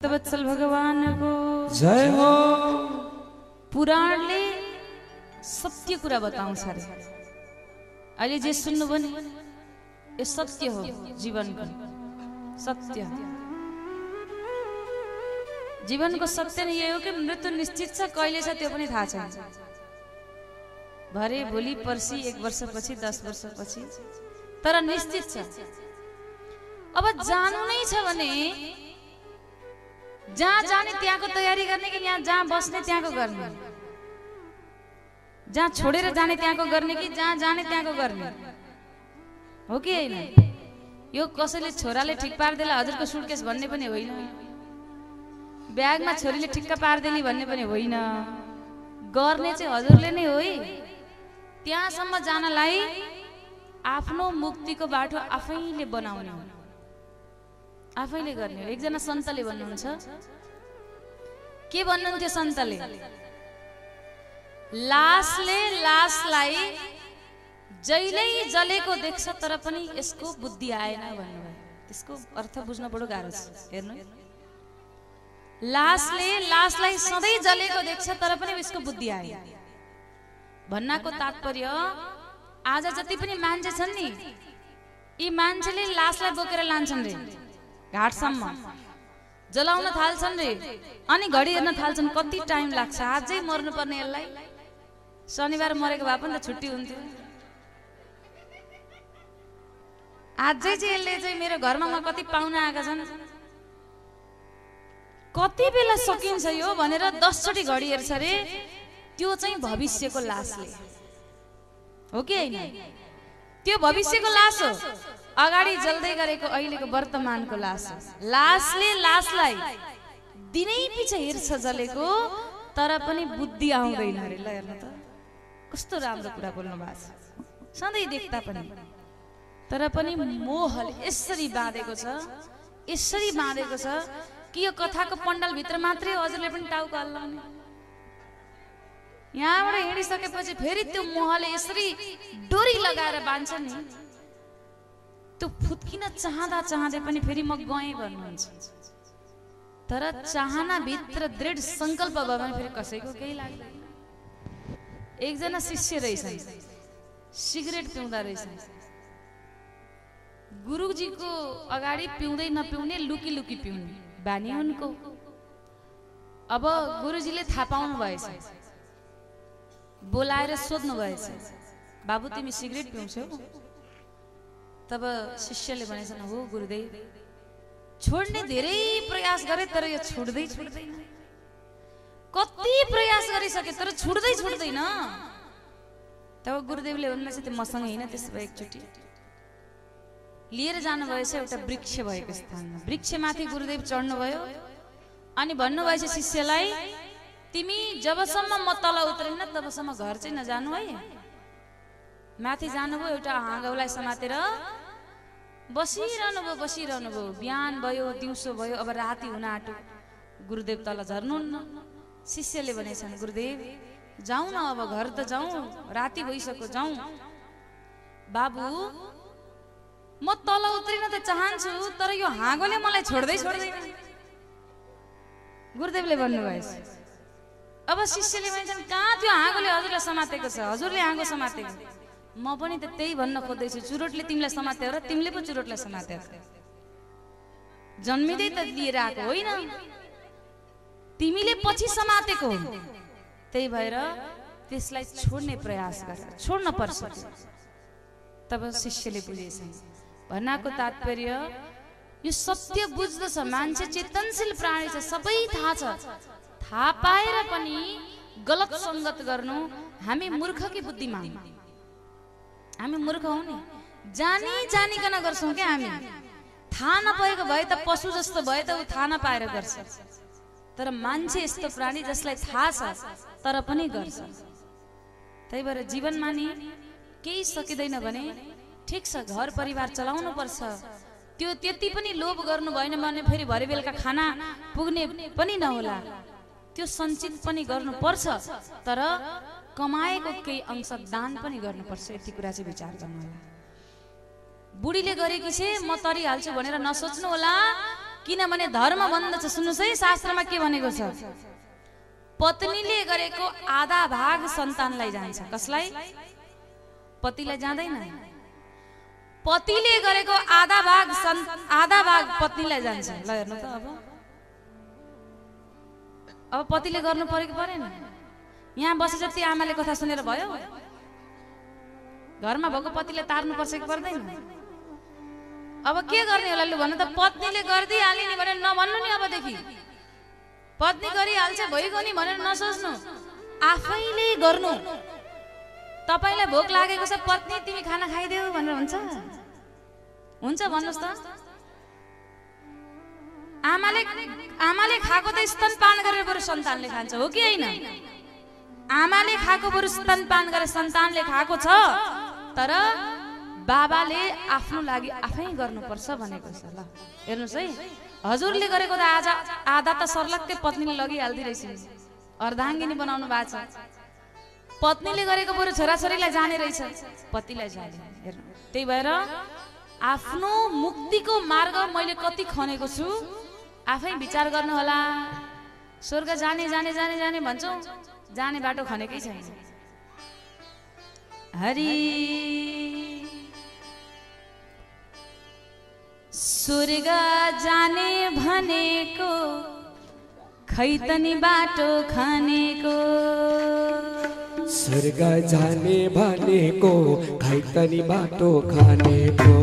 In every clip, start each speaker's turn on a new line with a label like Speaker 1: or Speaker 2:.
Speaker 1: भक्तवत्सल भगवान को
Speaker 2: जय हो।
Speaker 1: पुराणले सत्य कुरा बताउँछ रे। अहिले जे सुन्नु भने यो सत्य हो, जीवनको सत्य। जीवनको सत्य नै यही हो कि मृत्यु निश्चित छ, कहिले छ त्यो पनि थाहा छैन। भरे भोलि पर्सि 1 वर्षपछि 10 वर्षपछि, तर निश्चित छ। अब जानु नै छ भने जहाँ जाने त्यहाँको तयारी गर्ने कि यहाँ जहाँ बस्ने त्यहाँको गर्ने, जहाँ छोडेर जाने त्यहाँको गर्ने कि जहाँ जाने त्यहाँको गर्ने हो कि हैन? यो कसैले छोराले ठिक पार्देला हजुरको सुटकेस भन्ने पनि होइन, ब्यागमा छोरीले ठिक्क पार्देली भन्ने पनि होइन। गर्ने चाहिँ हजुरले नै हो। त्यहाँसम्म जानलाई आफ्नो मुक्तिको बाटो आफैले बनाउने हो, आफैले गर्ने हो। एकजना सन्तले भन्नुहुन्छ, के भन्नुहुन्थ्यो सन्तले? लासले लासलाई जहिल्यै जलेको देख्छ तर पनि यसको बुद्धि आएन भन्नुभयो। त्यसको अर्थ बुझ्न बडो गाह्रो छ। हेर्नु, लासले लासलाई सधैँ जलेको देख्छ तर पनि यसको बुद्धि आएन भन्नाको तात्पर्य, आज जति पनि मान्छे छन् नि, यी मान्छेले लासलाई बोकेर लान्छन् रे घाटसम्म, जलाउन थाल्छन् रे, अनि घडी हेर्न थाल्छन् कति टाइम लाग्छ, आजै मर्नुपर्ने यसलाई। शनिबार मरेको भए पनि त छुट्टी हुन्थ्यो। आजै चाहिँ यसले चाहिँ मेरो घरमा म कति पाहुना आएका छन्, कति बेला सकिन्छ यो भनेर 10 चोटि घडी हेर्छ रे। त्यो चाहिँ भविष्यको लासले हो कि हैन? त्यो भविष्यको लास हो, अगाडि जल्दै गरेको अहिलेको वर्तमानको लास हो। लासले लासलाई दिनै पछि हेर्छ जलेको, तर पनि बुद्धि आउँदैन रे। ल हेर्नु त, कस्तो राम्रो कुरा बोल्नु भएको छ। सधैँ देख्दा पनि, तर पनि मोहले यसरी बाँधेको छ, यसरी बाँधेको छ कि यो कथाको पण्डाल भित्र मात्रै हजुरले पनि टाउको हल्लाउने। यहाँबाट हिँडिसकेपछि फेरि त्यो मोहले यसरी डोरी लगाएर बाँध्छ नि, त्यो फुत्किन चाहँदा चाहँदै पनि फेरि म गएँ भन्नुहुन्छ। तर चाहना भित्र दृढ संकल्प भयो भने फेरि कसैको केही लाग्दैन। एकजना शिष्य रहेछन्, सिगरेट पिउँदा रहेछन्। गुरुजीको अगाडि पिउँदै नपिउने, लुकी लुकी पिउने बानी उनको। अब गुरुजीले थाहा पाउनु भएछ, बोलाएर सोध्नु भएछ, बाबु तिमी सिगरेट पिउँछौ? तब शिष्यले भनेछन्, हो गुरुदेव, छोड्ने धेरै प्रयास गरे तर यो छुट्दै छुट्दैन। कति प्रयास गरिसके तर छुट्दै छुट्दैन। तब गुरुदेवले भन्नुहुन्छ, त्यो मसँग हैन, त्यसो भए एकचोटि लिएर जानुभएछ एउटा वृक्ष भएको स्थानमा। वृक्षमाथि गुरुदेव चढ्नुभयो अनि भन्नुभएछ शिष्यलाई, तिमी जबसम्म म तल उत्रिन तबसम्म घर चाहिँ नजानु है। माथि जानुभयो, एउटा हाँगौलाई समातेर बसिरहनु भयो। बिहान भयो, दिउँसो भयो, अब राति हुन आँट्यो। गुरुदेव तल झर्नुहुन्न। शिष्यले भनेछन्, गुरुदेव जाउँ न, अब घर त जाउँ, राति भइसक्यो, जाउँ। बाबु म तल उत्रिन त चाहन्छु, तर यो हाँगोले मलाई छोड्दै छोड्दैन। गुरुदेवले भन्नुभएछ। अब शिष्यले भन्छन्, कहाँ त्यो हाँगोले हजुरलाई समातेको छ? हजुरले हाँगो समातेको। म पनि त त्यही भन्न खोज्दैछु, चुरोटले तिमीलाई समात्यो र तिमीले पो चुरोटलाई समात्यो। जन्मिँदै त लिएर आएको होइन, तिमीले पछि समातेको। त्यही भएर त्यसलाई छोड्ने प्रयास गर, छोड्न पर्छ। तब शिष्यले बुझेछन्। भन्नाको तात्पर्य, यो सत्य बुझ्दछ, मान्छे चेतनशील प्राणी छ, सबै थाहा छ। थाहा पाएर पनि गलत संगत गर्नु, हामी मूर्ख कि बुद्धिमान? हामी मूर्ख हौ नि, जानी जानिकन गर्छौं क्या हामी। थाहा नपाएको भए त पशु जस्तो भए त उ थाहा नपाएर गर्छ, तर मान्छे यस्तो प्राणी जसलाई थाहा छ तर पनि गर्छ। त्यही भएर जीवनमा नि केही सकिँदैन भने ठिक छ, घर परिवार चलाउनु पर्छ। त्यो त्यति पनि लोभ गर्नु भएन भने फेरि भरे बेलुका खाना पुग्ने पनि नहोला। त्यो सञ्चित पनि गर्नुपर्छ, तर कमाएको केही अंश दान पनि गर्नुपर्छ। यति कुरा चाहिँ विचार गर्नु होला। बुढीले गरेकी छे म तरिहाल्छु भनेर नसोच्नु होला। किनभने धर्म भन्दछ सुन्नुस् है शास्त्रमा के भनेको छ पत्नीले गरेको आधा भाग सन्तानलाई जान्छ कसलाई पतिलाई जाँदैन पतिले गरेको आधा भाग पत्नीलाई जान्छ ल हेर्नु त अब पतिले गर्नु पर्यो कि परेन यहाँ बसे जति आमाले कथा सुनेर भयो घरमा भएको पतिले तार्नु पर्छ कि पर्दैन अब के गर्ने होला लु भन्नु त पत्नीले गर्दिहाल्ने नि भनेर नभन्नु नि अबदेखि पत्नी गरिहाल्छ भइगयो नि भनेर नसोच्नु आफैले गर्नु तपाईलाई भोक लागेको छ पत्नी तिमी खाना खाइदेऊ भनेर हुन्छ भन्नुस् त आमाले खाएको त स्तनपान गरेर बरु सन्तानले खान्छ हो कि हैन आमाले खाएको बरु स्तनपान गरेर सन्तानले खाएको छ तर बाबाले आफ्नो लागि आफै गर्नुपर्छ भनेको छ ल हेर्नुस् है हजुरले गरेको त आधा त सर्लक्कै पत्नीले लगिहाल्दै रहेछ अर्धाङ्गिनी बनाउनु भएको छ पत्नीले गरेको बरु छोराछोरीलाई जाने रहेछ पतिलाई जाने हेर्नु त्यही भएर आफ्नो मुक्तिको मार्ग मैले कति खनेको छु आफै विचार गर्नु होला स्वर्ग जाने जाने जाने जाने भन्छौ जाने बाटो खनेकै छैन हरि स्वर्ग जाने भनेको खैतनी बाटो खनेको
Speaker 2: स्वर्ग जाने भनेको खैतनी बाटो खनेको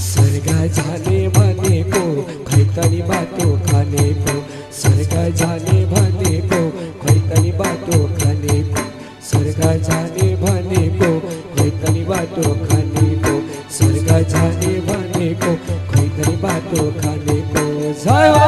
Speaker 2: स्वर्ग जाने भनेको खैतनी बाटो खनेको स्वर्ग जाने भनेको खैतनी बाटो खनेको स्वर्ग जाने भनेको खैतनी बाटो खनेको स्वर्ग जाने भनेको खैतनी बाटो खनेको जय हो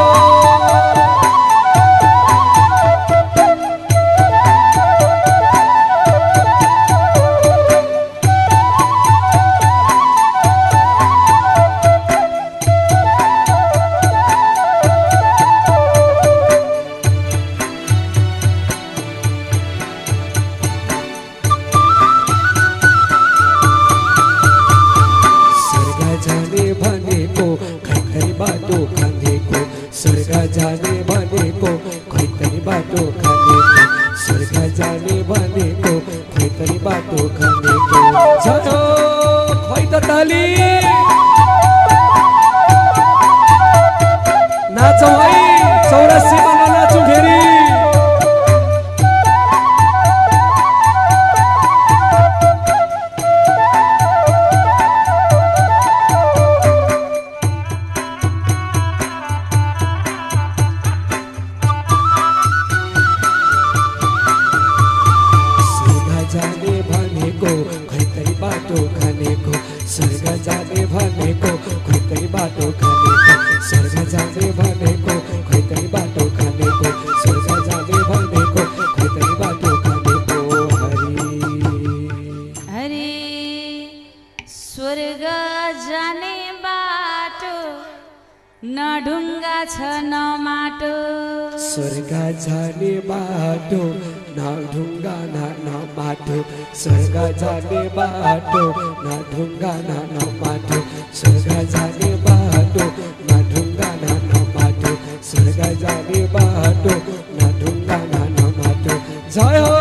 Speaker 2: जाने भनेको खैतनी बाटो खनेको स्वर्ग जाने भनेको खैतनी बाटो खनेको जानो खैत ताली नाचौ है 84 मा नाचौ फेरि स्वर्ग जाने भनेको खैतनी बाटो खनेको स्वर्ग जाने भनेको खैतनी बाटो खनेको स्वर्ग जाने भनेको खैतनी बाटो खनेको
Speaker 1: हरि स्वर्ग जाने बाटो न ढुङ्गा छ न माटो
Speaker 2: स्वर्ग जाने बाटो न ढुङ्गा न माटो स्वर्ग जाने बाटो न ढुङ्गा न माटो स्वर्ग जाने बाटो न ढुङ्गा न माटो स्वर्ग जाने बाटो न ढुङ्गा न माटो जय हो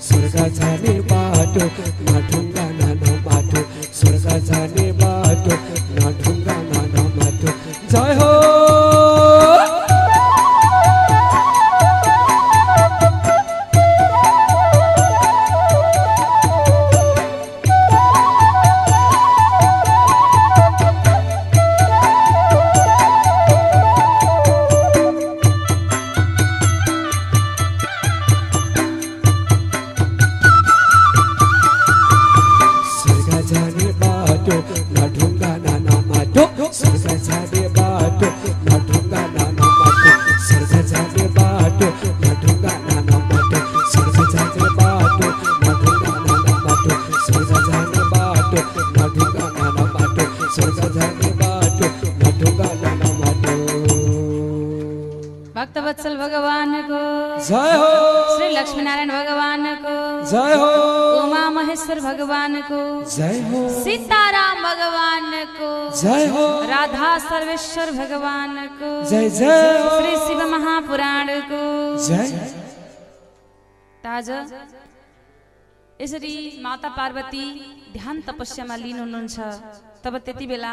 Speaker 2: स्वर्ग स्वर्ग जाने बाटो ना ढुङ्गा ना माटो।
Speaker 1: भक्तवत्सल भगवान को
Speaker 2: जय हो,
Speaker 1: श्री लक्ष्मी नारायण भगवान को
Speaker 2: जय हो,
Speaker 1: उमा महेश्वर भगवान को
Speaker 2: जय हो,
Speaker 1: सीताराम भगवान को
Speaker 2: जय हो,
Speaker 1: राधा सर्वेश्वर भगवान को
Speaker 2: जय जय हो,
Speaker 1: श्री शिव महापुराण को
Speaker 2: जय।
Speaker 1: ताज यसरी माता पार्वती ध्यान तपस्यामा लीन हुनुहुन्छ। तब त्यति बेला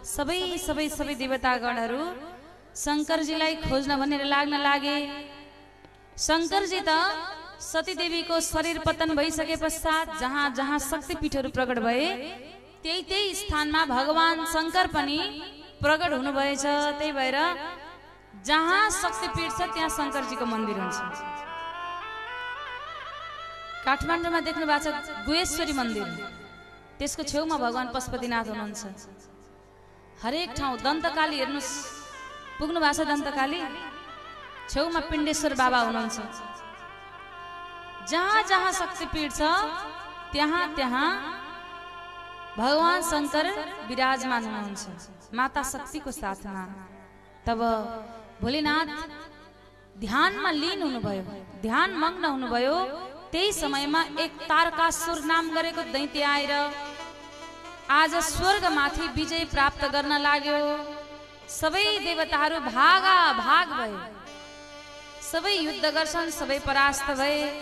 Speaker 1: सबै सबै सबै देवतागणहरू शंकरजीलाई खोज्न भनेर लाग्न लागे। शंकरजी त सतीदेवीको शरीर पतन भइसके पश्चात जहाँ जहाँ शक्तिपीठहरू प्रकट भए त्यही त्यही स्थानमा भगवान शंकर पनि प्रकट हुनुभएछ। त्यही भएर जहाँ शक्तिपीठ छ त्यहाँ शंकरजीको मन्दिर हुन्छ। काठमाडौँमा देख्नु भएको छ गुहेश्वरी मन्दिर, त्यसको छेउमा भगवान पशुपतिनाथ हुनुहुन्छ। हरेक ठाउँ दन्तकाली हेर्नुस्, पुग्नु भएको छ दन्तकाली, छेउमा पिण्डेश्वर बाबा हुनुहुन्छ। जहाँ जहाँ शक्तिपीठ छ त्यहाँ त्यहाँ भगवान शंकर विराजमान हुनुहुन्छ माता शक्तिको साथमा। तब भोलेनाथ ध्यानमा लीन हुनुभयो, ध्यान मग्न हुनुभयो। त्यही समयमा एक तारकासुर नाम गरेको दैत्य आएर आज स्वर्गमाथि विजय प्राप्त गर्न लाग्यो। सबै देवताहरू भागा भाग भए, सबै युद्ध गर्छन्, सबै परास्त भए।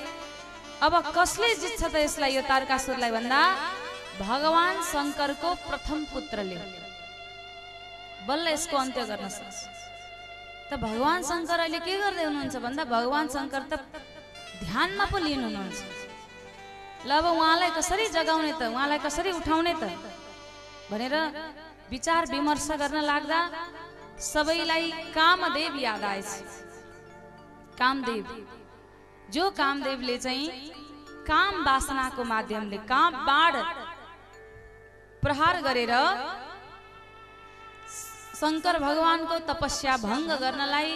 Speaker 1: अब कसले जित्छ त यसलाई, यो तारकासुरलाई भन्दा भगवान शंकरको प्रथम पुत्रले बल्ल यसको अन्त्य गर्न सक्छ। त भगवान शंकर अहिले के गर्दै हुनुहुन्छ भन्दा भगवान शंकर त ध्यानमा पो लीन हुनुहुन्छ। ल अब उहाँलाई कसरी जगाउने त, उहाँलाई कसरी उठाउने त भनेर विचार विमर्श गर्न लाग्दा सबैलाई कामदेव याद आएछ। कामदेव, जो कामदेवले चाहिँ काम वासनाको माध्यमले काम बाण प्रहार गरेर शंकर भगवानको तपस्या भंग गर्नलाई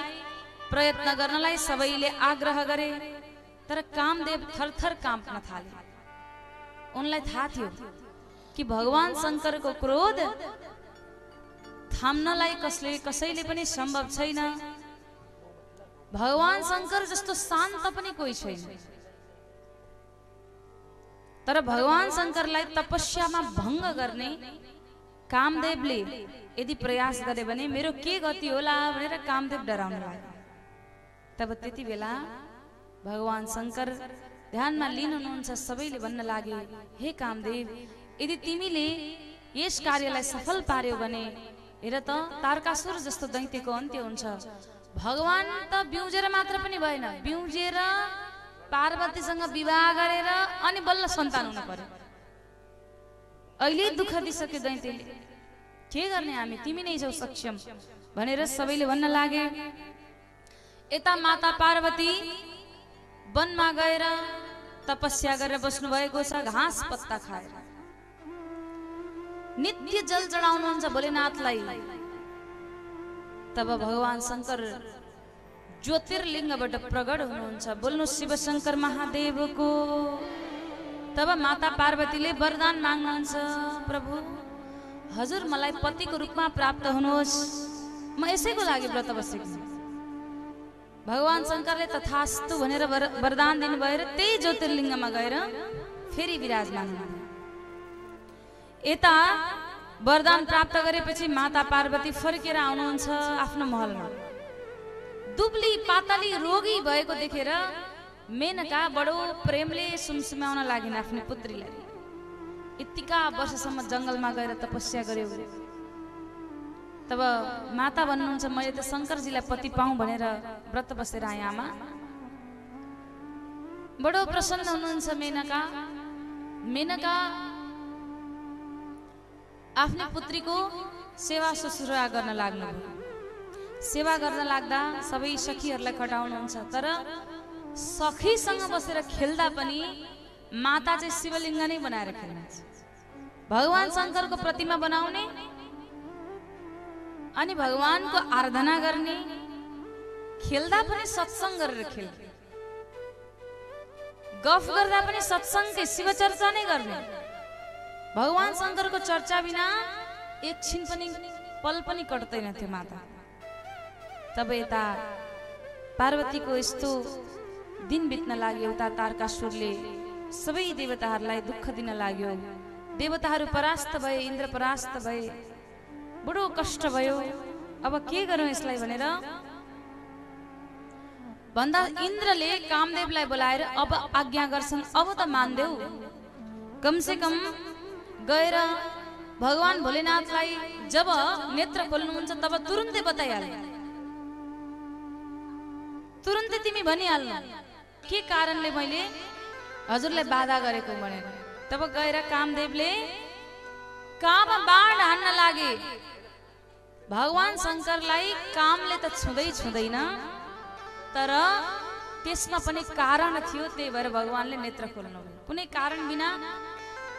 Speaker 1: प्रयत्न गर्नलाई सबैले आग्रह गरे। तर कामदेव थरथर काँप्न थाले। उनलाई थाहा थियो कि भगवान शंकरको क्रोध थाम्नलाई कसैले पनि सम्भव छैन। भगवान शंकर जस्तो शान्त पनि कोही छैन। तर भगवान शंकरलाई तपस्यामा भंग गर्ने कामदेवले यदि प्रयास गरे भने मेरो के गति होला भनेर कामदेव डराउन लाग्यो। तब त्यति बेला भगवान शंकर ध्यानमा लीन हुनुहुन्छ। सबैले भन्न लागे, हे कामदेव, यदि तिमीले यस कार्यलाई सफल पार्यो भने हेर त तारकासुर जस्तो दैत्यको अन्त्य हुन्छ। भगवान त बिउजेर मात्र पनि भएन, बिउजेर पार्वतीसँग विवाह गरेर अनि बल्ल सन्तान हुन पर्यो। अहिले दुःख दिइसक्यो दैत्यले, के गर्ने हामी, तिमी नै छौ सक्षम भनेर सबैले भन्न लागे। यता माता पार्वती वनमा गएर तपस्या गरेर बस्नु भएको छ, घाँस पत्ता खाएर नित्य जल चढाउनुहुन्छ भोलेनाथलाई। तब भगवान शंकर ज्योतिर्लिङ्गबाट प्रकट हुनुहुन्छ। बोल्नु शिव शंकर महादेवको। तब माता पार्वतीले वरदान माग्नुहुन्छ, प्रभु हजुर मलाई पतिको रूपमा प्राप्त हुनुहोस्, म यसैको लागि व्रत बसेको। भगवान शंकरले तथास्तु भनेर वरदान दिनुभयो र त्यही ज्योतिर्लिङ्गमा गएर फेरि विराजमान हुनुभयो। यता वरदान प्राप्त गरेपछि माता पार्वती फर्केर आउनुहुन्छ आफ्नो महलमा। दुब्ली पातली रोगी भएको देखेर मेनका बडो प्रेमले सुमसुमाउन लागिन् आफ्नो पुत्रीलाई। यतिका वर्षसम्म जंगलमा गएर तपस्या गर्यो। तब माता भन्नुहुन्छ, मैले त शंकरजीलाई पति पाऊँ भनेर व्रत बसेर आएँ आमा। बडो प्रसन्न हुनुहुन्छ मेनका। मेनका आफ्नो पुत्रीको सेवा सुश्रूषा गर्न लाग्नुभयो। सेवा गर्न लाग्दा सबै सखीहरूलाई खटाउनुहुन्छ। तर सखीसँग बसेर खेल्दा पनि माता चाहिँ शिवलिङ्ग नै बनाएर खेल्नुहुन्छ। भगवान शंकरको प्रतिमा बनाउने अनि भगवानको आराधना गर्ने, खेल्दा पनि सत्संग गरेर खेल्ने, गफ गर्दा पनि सत्संगकै शिव चर्चा नै गर्ने। भगवान शंकरको चर्चा बिना एकछिन पनि पल पनि कट्दैन थियो माता। तब यता पार्वतीको यस्तो दिन बित्न लाग्यो, उता तारकासुरले सबै देवताहरूलाई दुःख दिन लाग्यो। देवताहरू परास्त भए, इन्द्र परास्त भए, बडो कष्ट भयो। अब के गरौँ यसलाई भनेर भन्दा इन्द्रले कामदेवलाई बोलाएर अब आज्ञा गर्छन्, अब त मान्देऊ, कमसे कम गएर भगवान भोलेनाथलाई जब नेत्र खोल्नुहुन्छ तब तुरुन्तै बताइहाल, तुरुन्तै तिमी भनिहाल के कारणले मैले हजुरलाई बाधा गरेको भनेर। तब गएर कामदेवले कहाँमा बाण हान्न लागे। भगवान शंकरलाई कामले त छुँदैन, तर त्यसमा पनि कारण थियो, त्यही भएर भगवानले नेत्र खोल्नुभयो। कुनै कारण बिना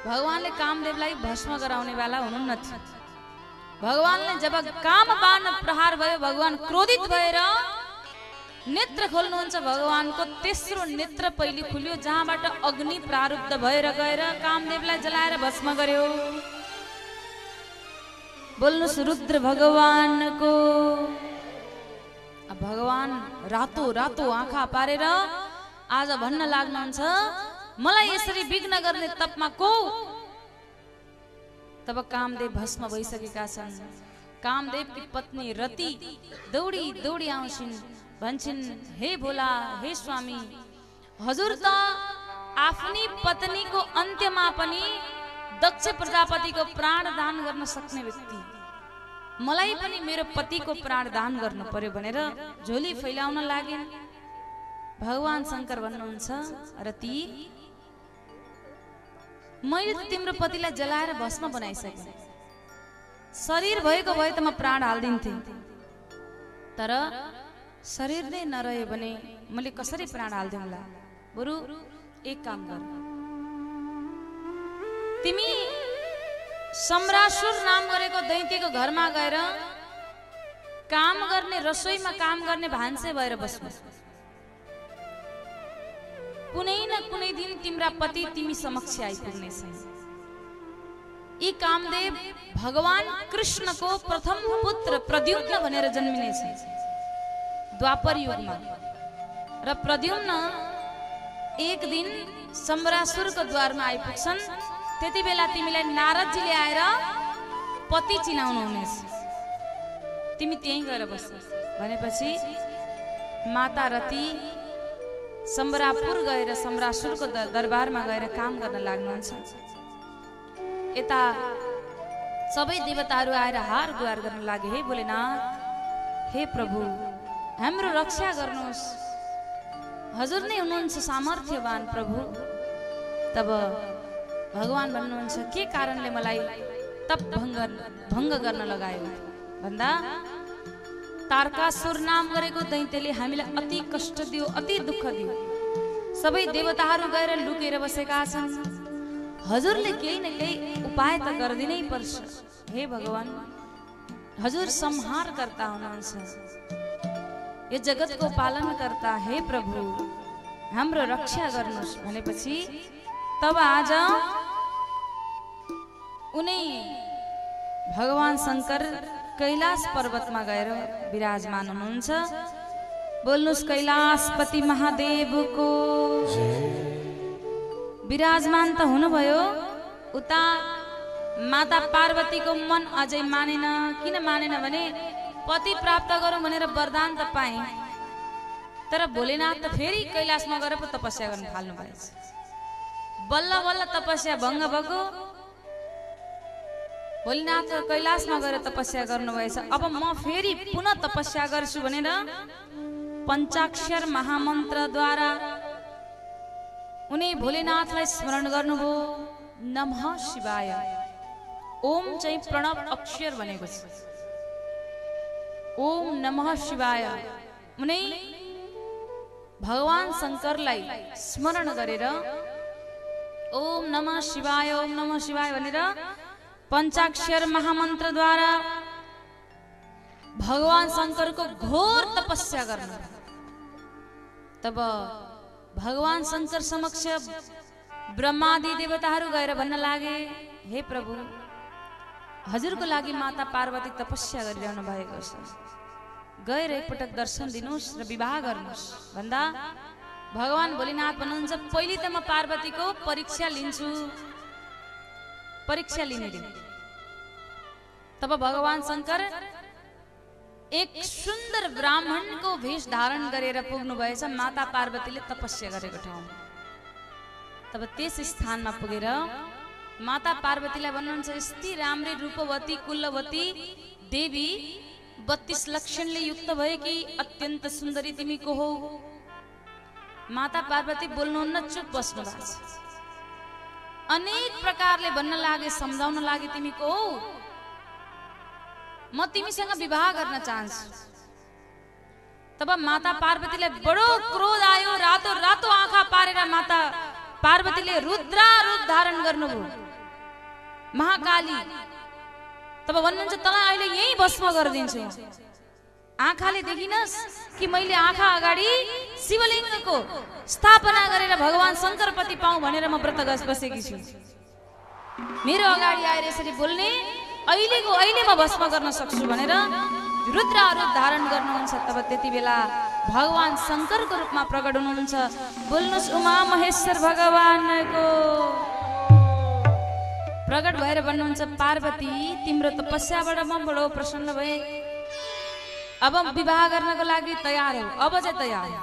Speaker 1: भगवानले कामदेवलाई भस्म गराउने वाला हुनुहुन्न थियो। भगवानले जब काम बाण प्रहार भयो, भगवान क्रोधित भएर नेत्र खोल्नुहुन्छ। भगवानको तेस्रो नेत्र पहिले खुल्यो, जहाँबाट अग्नि प्रारब्ध भएर गएर कामदेवलाई जलाएर भस्म गर्यो। बोल्नुस् रुद्र भगवानको। भगवान रातो रातो आँखा पारेर आज भन्न लाग्नुहुन्छ, मलाई यसरी विघ्न गर्ने तपमा को? तब कामदेव भस्म भइसकेका छन्। कामदेवकी पत्नी रति दौडी दौडी आउँछिन्, भन्छन्, हे भोला, हे स्वामी, हजुर त आफ्नी पत्नीको अन्त्यमा पनि दक्ष प्रजापतिको प्राण दान गर्न सक्ने व्यक्ति, मलाई पनि मेरो पतिको प्राण दान गर्नु पर्यो भनेर झोली फैलाउन लागिन्। भगवान शंकर भन्नुहुन्छ, रति, मैले त तिम्रो पतिलाई जलाएर भस्म बनाइसकेँ, शरीर भएको भए त म प्राण हाल्दिन्थे, तर शरीर नै नरह्यो भने मैले कसरी प्राण हाल्दिउँला। बरु एक काम गर, तिमी सम्रासुर नाम गरेको दैत्यको घरमा गएर काम गर्ने, रसोईमा काम गर्ने भान्से भएर बस्नु। कुनै न कुनै दिन तिम्रा पति तिमी समक्ष आइपुग्नेछन्। यी कामदेव भगवान कृष्णको प्रथम पुत्र प्रद्युम्न भनेर जन्मिनेछ द्वापर युगमा। र प्रद्युम्न एक दिन सम्रासुरको द्वारमा आइपुग्छन्। त्यति बेला तिमीलाई नारदजीले आएर पति चिनाउनु हुनेछ, तिमी त्यहीँ गएर बस भनेपछि माता रति सम्रापुर गएर सम्रासुरको दरबारमा गएर काम गर्न लाग्नुहुन्छ। यता सबै देवताहरू आएर हार गुहार गर्न लागे, हे भोलेनाथ, हे प्रभु, हाम्रो रक्षा गर्नुहोस्, हजुर नै हुनुहुन्छ सामर्थ्यवान प्रभु। तब भगवान भन्नुहुन्छ, के कारणले मलाई तप भङ्ग गर्न लगायो भन्दा तारकासुर नाम गरेको दैत्यले हामीलाई अति कष्ट दियो, अति दुःख दियो। सबै देवताहरू गएर लुकेर बसेका छन्, हजुरले केही न केही उपाय त गरिदिनै पर्छ। हे भगवान, हजुर संहारकर्ता हुनुहुन्छ, यो जगतको पालनकर्ता, हे प्रभु, हाम्रो रक्षा गर्नुहोस् भनेपछि तब आज उनी भगवान शंकर कैलाश पर्वतमा गएर विराजमान हुनुहुन्छ। बोल्नुस् कैलाशपति महादेवको विराजमान त हुनुभयो। उता माता पार्वतीको मन अझै मानेन। किन मानेन भने पति प्राप्त गरौँ भनेर वरदान त पाए, तर भोलेनाथ त फेरि कैलाशमा गएर पो तपस्या गर्न थाल्नु भएछ। बल्ल बल्ल तपस्या भङ्ग भएको। भोलेनाथ कैलाशमा गएर तपस्या गर्नुभएछ। अब म फेरि पुनः तपस्या गर्छु भनेर पञ्चाक्षर महामन्त्रद्वारा उनी भोलेनाथलाई स्मरण गर्नुभयो। नमः शिवाय। ओम चाहिँ प्रणव अक्षर भनेको छ। ओम नमः शिवाय। उनी भगवान शंकरलाई स्मरण गरेर ओम नमः शिवाय, ओम नमः शिवाय भनेर पञ्चाक्षर महामन्त्रद्वारा भगवान शंकरको घोर तपस्या गर्नु। तब भगवान शंकर समक्ष ब्रह्मादि देवताहरू गएर भन्न लागे, हे प्रभु, हजुरको लागि माता पार्वती तपस्या गरिरहनु भएको छ, गएर एकपटक दर्शन दिनुस् र विवाह गर्नुस् भन्दा भगवान भोलेनाथ भन्नुहुन्छ पहिले त म पार्वतीको परीक्षा लिन्छु, परीक्षा लिने रे। तब भगवान शंकर एक सुन्दर ब्राह्मणको भेष धारण गरेर पुग्नु भएछ माता पार्वतीले तपस्या गरेको ठाउँ। तब त्यस स्थानमा पुगेर माता पार्वतीलाई भन्नुहुन्छ यस्ती राम्री रूपवती कुलवती देवी 32 लक्षणले युक्त भएकी अत्यन्त सुन्दरी तिमी को हौ? माता पार्वती बोल्नुहुन्न, चुप बस्नु भएको छ। अनेक प्रकारले भन्न लागे, सम्झाउन लागे तिमी को हौ? म तिमीसँग विवाह गर्न चाहन्छु। तब माता पार्वतीलाई बडो क्रोध आयो, रातो रातो आँखा पारेर माता पार्वतीले रुद्रा रूप धारण गर्नुभयो, महाकाली। तब भन्नुहुन्छ तँलाई अहिले यही भस्म गरिदिन्छु। आँखाले देखिनस् कि मैले आँखा अगाडि शिवलिङ्गको स्थापना गरेर भगवान शंकरपति पाऊँ भनेर म व्रत बसेकी छु। मेरो अगाडि आएर यसरी बोल्ने अहिलेको अहिले म भस्म गर्न सक्छु भनेर रुद्र रूप धारण गर्नुहुन्छ। तब त्यति बेला भगवान शंकरको रूपमा प्रकट हुनुहुन्छ। बोल्नुस् उमा महेश्वर भगवानको। प्रकट भएर भन्नुहुन्छ पार्वती तिम्रो तपस्याबाट म बडो प्रसन्न भए, अब विवाह गर्नको लागि तयार हो। अब चाहिँ तयार हो।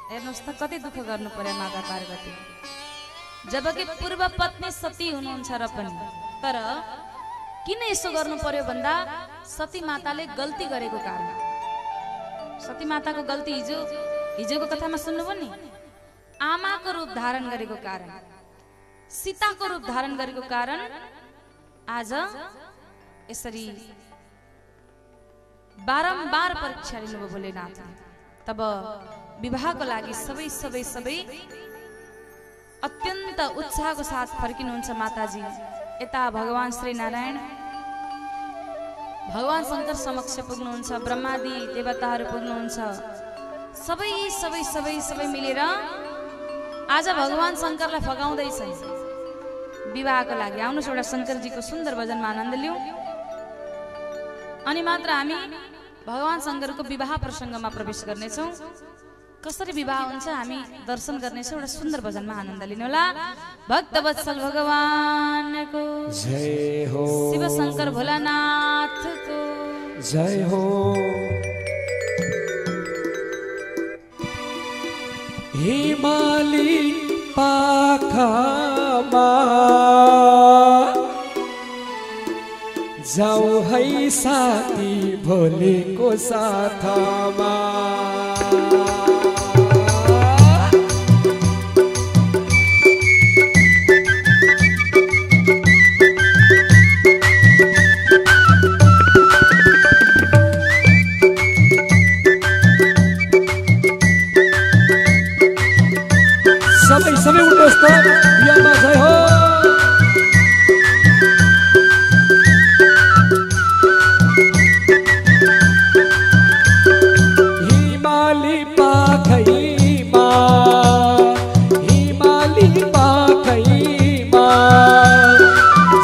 Speaker 1: हेर्नुस् त कति दुःख गर्नु पर्यो माता पार्वती, जबकि पूर्व पत्नी सती हुनुहुन्छ र पनि। तर किन यसो गर्नु पर्यो भन्दा सती माताले गल्ती गरेको कारण। सती माताको गल्ती हिजोको कथामा सुन्नुभयो नि, आमाको रूप धारण गरेको कारण, सीताको रूप धारण गरेको कारण आज यसरी बारम्बार परीक्षा लिनुभयो भोलेनाथ। तब विवाहको लागि सबै अत्यन्त उत्साहको साथ फर्किनुहुन्छ माताजी। यता भगवान श्री नारायण भगवान शंकर समक्ष पुग्नुहुन्छ, ब्रह्मादि देवताहरू पुग्नुहुन्छ। सबै मिलेर आज भगवान शंकरलाई फगाउँदैछ विवाहको लागि। आउनुहोस् एउटा शंकरजीको सुन्दर भजनमा आनन्द लिउँ, अनि मात्र हामी भगवान शंकरको विवाह प्रसङ्गमा प्रवेश गर्नेछौँ। कसरी विवाह हुन्छ हामी दर्शन गर्नेछौँ। एउटा सुन्दर भजनमा आनन्द लिनु होला। भक्तवत्सल भगवानको
Speaker 2: जय हो,
Speaker 1: शिव शंकर भोलानाथको
Speaker 2: जय हो। हिमाली पाखामा जाऊ है साथी भोलेको साथमा। सबै उठ्नुहोस् त, बिहामा जय हो। हिमाली पाखैमा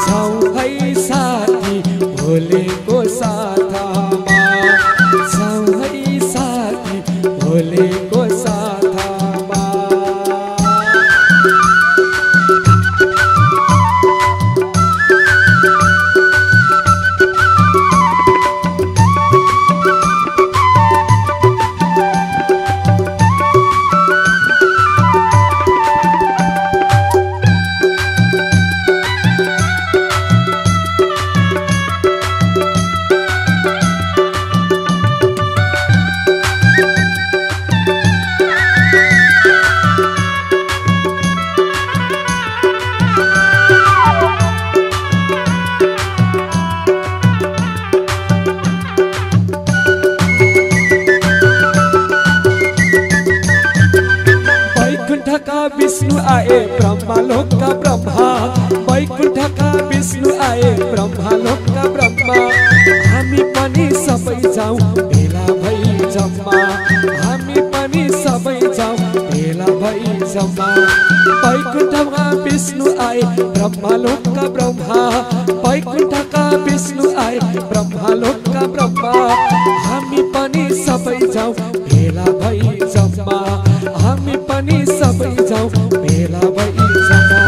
Speaker 2: जाऊ है साथी भोलेको साथमा, जाऊ है साथी भोलेको साथमा। विष्णु आए ब्रह्मा लोक का ब्रह्मा, वैकुंठ का विष्णु आए ब्रह्मा लोक का ब्रह्मा। हामी पनि सबै जाऊ भेला भई जम्मा, हामी पनि सबै जाऊ भेला भई जम्मा। वैकुंठ का विष्णु आए ब्रह्मा लोक का ब्रह्मा, वैकुंठ का विष्णु महालोकका ब्रह्मा हामी पनि सबै जाउँ भेला भई जम्मा हामी पनि सबै जाउँ भेला भई जम्मा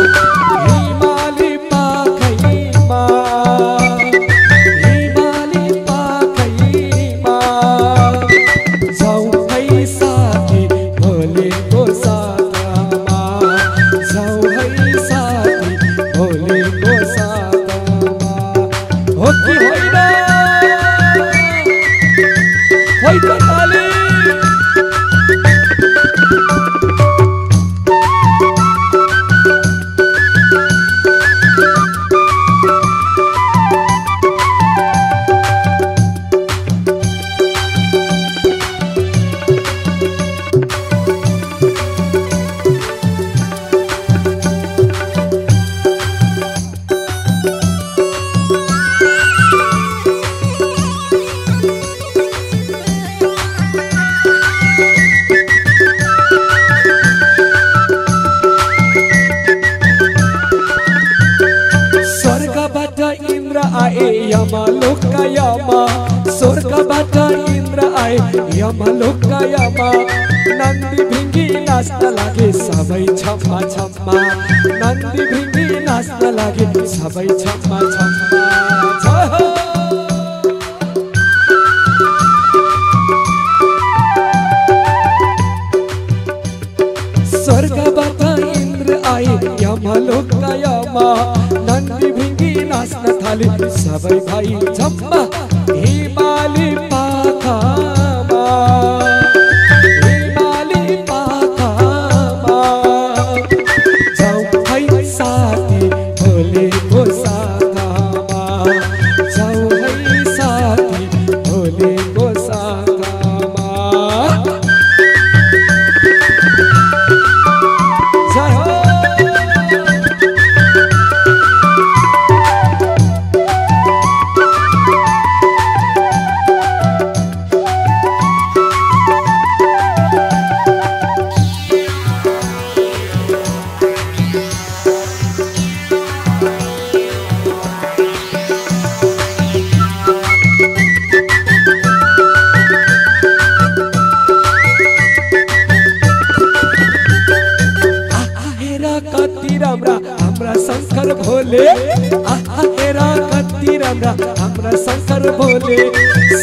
Speaker 2: हिमाली पाखैमा जाउँ है साथी भोलेको साथमा जाउँ है साथी भोलेको साथमा हो कि होइन होइ त ताली यमलोकका यमा स्वर्गबाट इन्द्र आए यमलोकका यमा नन्दी भृङ्गी नाच्न लागे सबै छम्मा छम्मा नन्दी भृङ्गी नाच्न लागे सबै छम्मा छम्मा स्वर्गबाट इन्द्र आए यमलोकका यमा नन्दी भृङ्गी नाच्न थाले सबै भाइ जम्मा हिमाली पाखामा जाउँ है साथी भोलेको साथमा जाउँ है साथी भोलेको साथमा जय हो शंकर भोले हेरा कति राम्रा हाम्रा शंकर भोले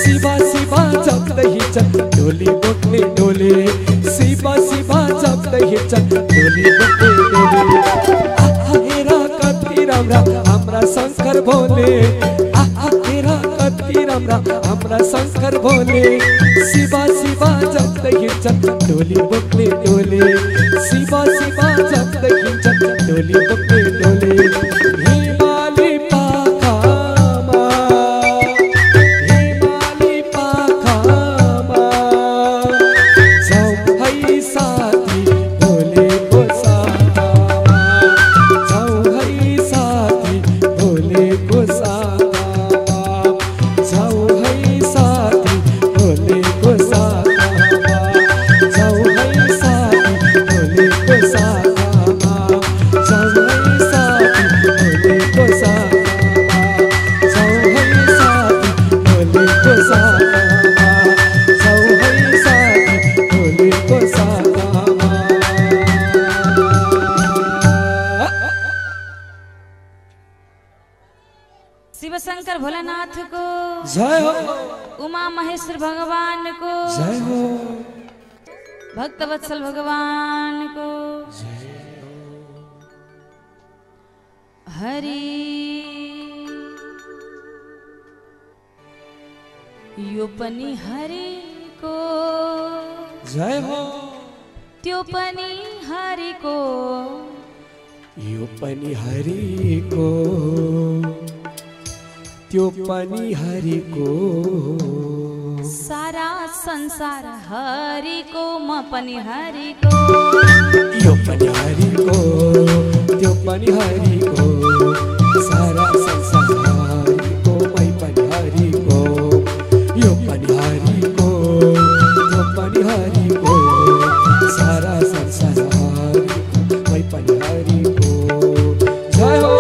Speaker 2: शिवा शिवा जप्दै हिँड्छन् डोली बोक्ने डोले शिवा शिवा जप्दै हिँड्छन् डोली बोक्ने डोले हेरा कति राम्रा हाम्रा शंकर भोले हेरा कति राम्रा हाम्रा शंकर भोले शिवा शिवा जप्दै हिँड्छन् डोली बोक्ने डोले शिवा शिवा जप्दै हिँड्छन् डोली बोक्ने डोले हिमाली पाखामा जाउँ है साथी भोलेको साथमा जाउँ है साथी भोलेको साथमा जाउँ है साथी भोलेको साथमा जाउँ है साथी भोलेको साथमा जाउँ है साथी भोलेको साथमा जाउँ है साथी भोलेको साथमा जाउँ है साथी भोलेको साथमा
Speaker 1: शिव शंकर भोलेनाथ को
Speaker 2: जय हो
Speaker 1: उमा महेश्वर भगवान को
Speaker 2: जय हो
Speaker 1: भक्तवत्सल भगवान को हरि यो पनि हरि को
Speaker 2: जय हो
Speaker 1: त्यो पनि हरि को
Speaker 2: यो पनि हरिको त्यो पनि हरिको
Speaker 1: सारा संसार हरि को म पनि हरि को
Speaker 2: यो पनि हरिको त्यो पनि हरिको सारा संसार हरिको मै पनि हरिको यो पनि हरिको त्यो पनि हरिको सारा संसार हरिको मै पनि हरिको जय हो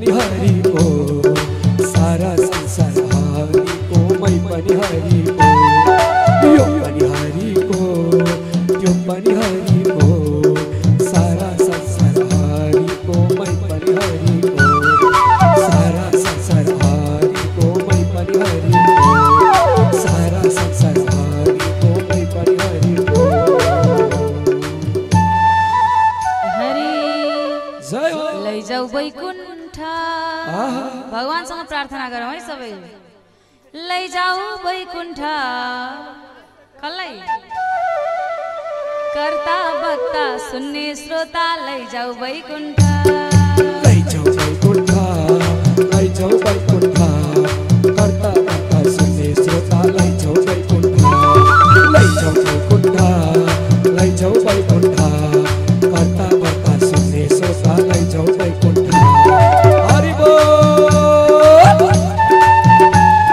Speaker 2: पनि हरिको सारा संसार हरिको मै पनि हरिको यो पनि हरिको त्यो पनि हरिको सारा संसार हरिको मै पनि हरिको सारा संसार हरिको मै पनि हरिको सारा संसार हरिको मै पनि हरिको
Speaker 1: हरि
Speaker 2: जय हो
Speaker 1: लैजाऊ वैकुण्ठ भगवानसँग प्रार्थना गरौँ है सबै लैजाऊ वैकुण्ठ कसलाई कर्ता भक्ता सुन्ने श्रोता लैजाऊ वैकुण्ठ
Speaker 2: लैजाऊ वैकुण्ठ लैजाऊ वैकुण्ठ कर्ता भक्ता सुन्ने श्रोता लैजाऊ वैकुण्ठ लैजाऊ वैकुण्ठ लैजाऊ वैकुण्ठ कर्ता भक्ता सुन्ने श्रोता लैजाऊ वैकुण्ठ हरि बोल राधे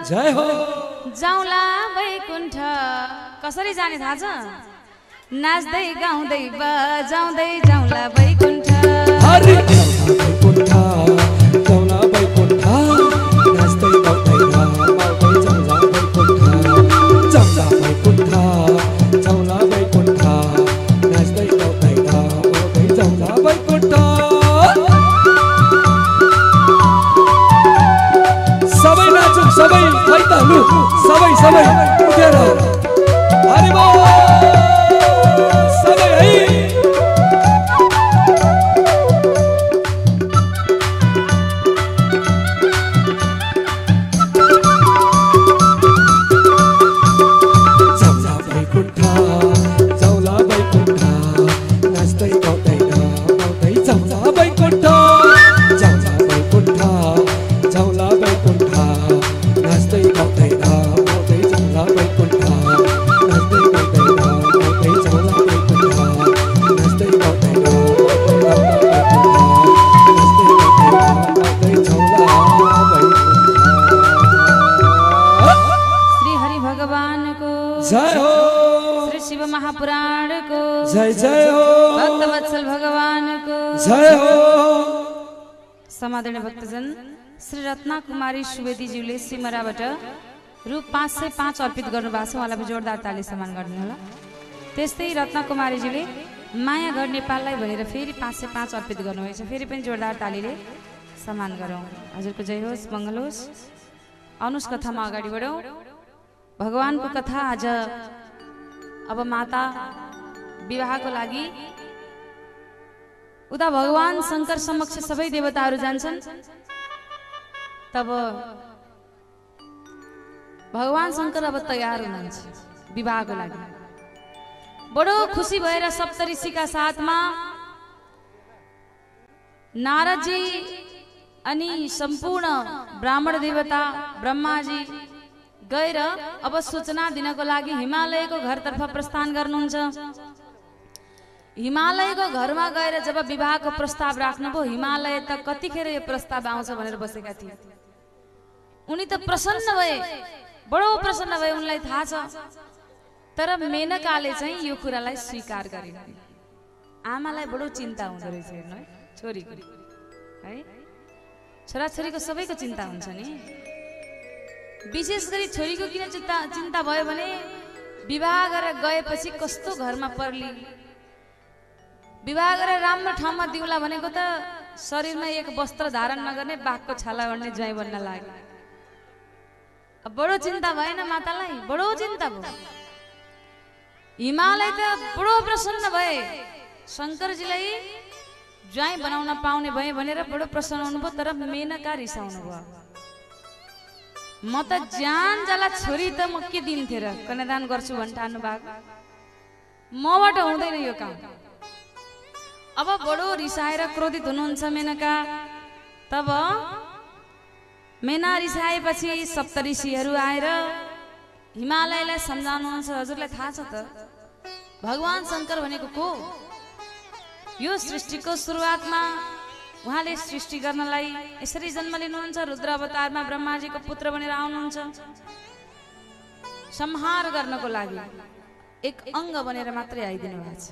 Speaker 2: जय हो
Speaker 1: जाउँला वैकुण्ठ कसरी जाने थाहा छ नाच्दै गाउँदै बजाउँदै जाउँला वैकुण्ठ
Speaker 2: हरि वैकुण्ठ जाउँला वैकुण्ठ नाच्दै गाउँदै गाउँदै जाउँला वैकुण्ठ जाउँला वैकुण्ठ जाउँला वैकुण्ठ नाच्दै गाउँदै गाउँदै जाउँला वैकुण्ठ सबै नाचौँ सबै खैतालु सबै सबै उठेर हरि बोल सबै है जय हो
Speaker 1: श्री शिव महापुराण को
Speaker 2: जय जय हो
Speaker 1: भक्तवत्सल भगवान को
Speaker 2: जय हो
Speaker 1: समादरणीय भक्तजन श्री रत्ना कुमारी सुवेदीज्यूले सिमराबाट रु 505 अर्पित गर्नुभएको छ उहाँलाई जोरदार ताली सम्मान गर्नु होला त्यस्तै रत्ना कुमारीजीले माया घर नेपाललाई भनेर फेरि 505 अर्पित गर्नुभएको छ फेरि पनि जोरदार तालीले सम्मान गरौँ हजुरको जय होस् मङ्गल होस् आउनुहोस् कथामा अगाडि बढौँ भगवानको कथा आज अब माता विवाहको लागि उता भगवान शंकर समक्ष सबै देवताहरू जान्छन् तब भगवान शंकर अब तयार हुनुहुन्छ विवाहको लागि बडो खुसी भएर सप्तऋषिका साथमा नारदजी अनि सम्पूर्ण ब्राह्मण देवता ब्रह्माजी गएर अब सूचना दिनको लागि हिमालयको घरतर्फ प्रस्थान गर्नुहुन्छ हिमालयको घरमा गएर जब विवाहको प्रस्ताव राख्नुभयो हिमालय त कतिखेर यो प्रस्ताव आउँछ भनेर बसेका थिए उनी त प्रसन्न भए बडो प्रसन्न भए उनलाई थाहा छ तर मेनकाले चाहिँ यो कुरालाई स्वीकार गरिन्। आमालाई बडो चिन्ता हुँदो रहेछ हेर्नु है छोरीको है। छोराछोरीको सबैको चिन्ता हुन्छ नि, विशेष गरी छोरीको किन चिन्ता भयो भने विवाह गरेर गएपछि कस्तो घरमा पर्ली, विवाह गरेर राम्रो ठाउँमा दिउला भनेको त शरीरमा एक वस्त्र धारण नगर्ने बाघको छाला गर्ने ज्वाइँ बन्न लाग्यो। अब बडो चिन्ता भएन मातालाई, बडो चिन्ता भयो। हिमालय त बडो प्रसन्न भए, शङ्करजीलाई ज्वाइँ बनाउन पाउने भए भनेर बडो प्रसन्न हुनुभयो। तर मेनका रिसाउनु भयो, म त जान जाला छोरी त म के दिन्थे र कन्यादान गर्छु भन्नु भएको, मबाट हुँदैन यो काम। अब बडो रिसाएर क्रोधित हुनुहुन्छ मेनका। तब मेना रिसाएपछि सप्तऋषिहरू आएर हिमालयलाई सम्झाउनुहुन्छ, हजुरलाई थाहा छ त भगवान शङ्कर भनेको को? यो सृष्टिको सुरुवातमा उहाँले सृष्टि गर्नलाई यसरी जन्म लिनुहुन्छ, रुद्र अवतारमा ब्रह्माजीको पुत्र बनेर आउनुहुन्छ, संहार गर्नको लागि एक अङ्ग बनेर मात्रै आइदिनु भएको छ।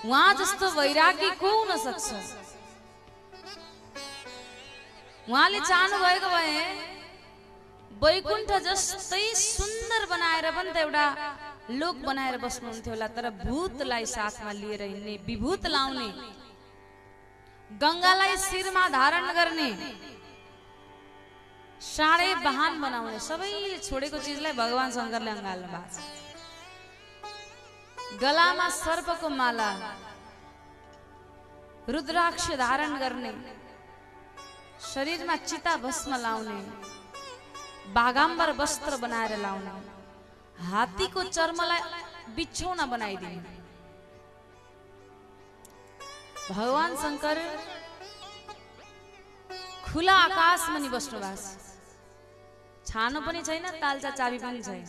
Speaker 1: उहाँ जस्तो वैरागी को हुन सक्छ? उहाँले चाहनु भएको भए वैकुण्ठ जस्तै सुन्दर बनाएर पनि त एउटा लोक बनाएर बस्नुहुन्थ्यो होला। तर भूतलाई साथमा लिएर हिँड्ने, विभूत लाउने, गङ्गालाई शिरमा धारण गर्ने, साँडे वाहन बनाउने, सबैले छोडेको चिजलाई भगवान शङ्करले अँगाल्नु भएको छ। गलामा सर्पको माला, रुद्राक्ष धारण गर्ने, शरीरमा चिता भस्म लाउने, बागाम्बर वस्त्र बनाएर लाउने, हात्तीको चर्मलाई बिछौना बनाइदिने भगवान शङ्कर खुला आकाशमा नि बस्नु भएको छ। छानो पनि छैन, तालचा चाबी पनि छैन।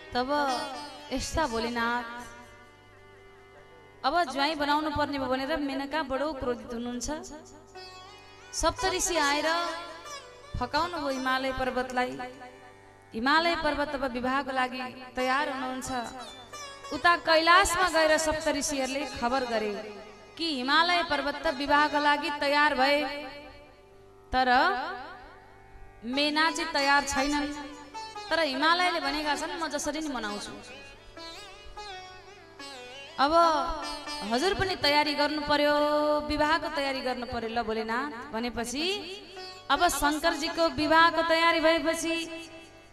Speaker 1: तब यस्ता भोलेनाथ अब ज्वाइँ बनाउनु पर्ने भयो भनेर मेनका बडो क्रोधित हुनुहुन्छ। सप्तऋषि आएर फकाउनु भयो हिमालय पर्वतलाई। हिमालय पर्वत अब विवाहको लागि तयार हुनुहुन्छ। उता कैलाशमा गएर सप्तऋषिहरूले खबर गरे कि हिमालय पर्वत त विवाहको लागि तयार भए, तर मेना चाहिँ तयार छैनन्। तर हिमालयले भनेका छन् म जसरी नि मनाउँछु। अब हजुर पनि तयारी गर्नु पर्यो, विवाहको तयारी गर्नु पर्यो ल भोलेनाथ भनेपछि अब शङ्करजीको विवाहको तयारी भएपछि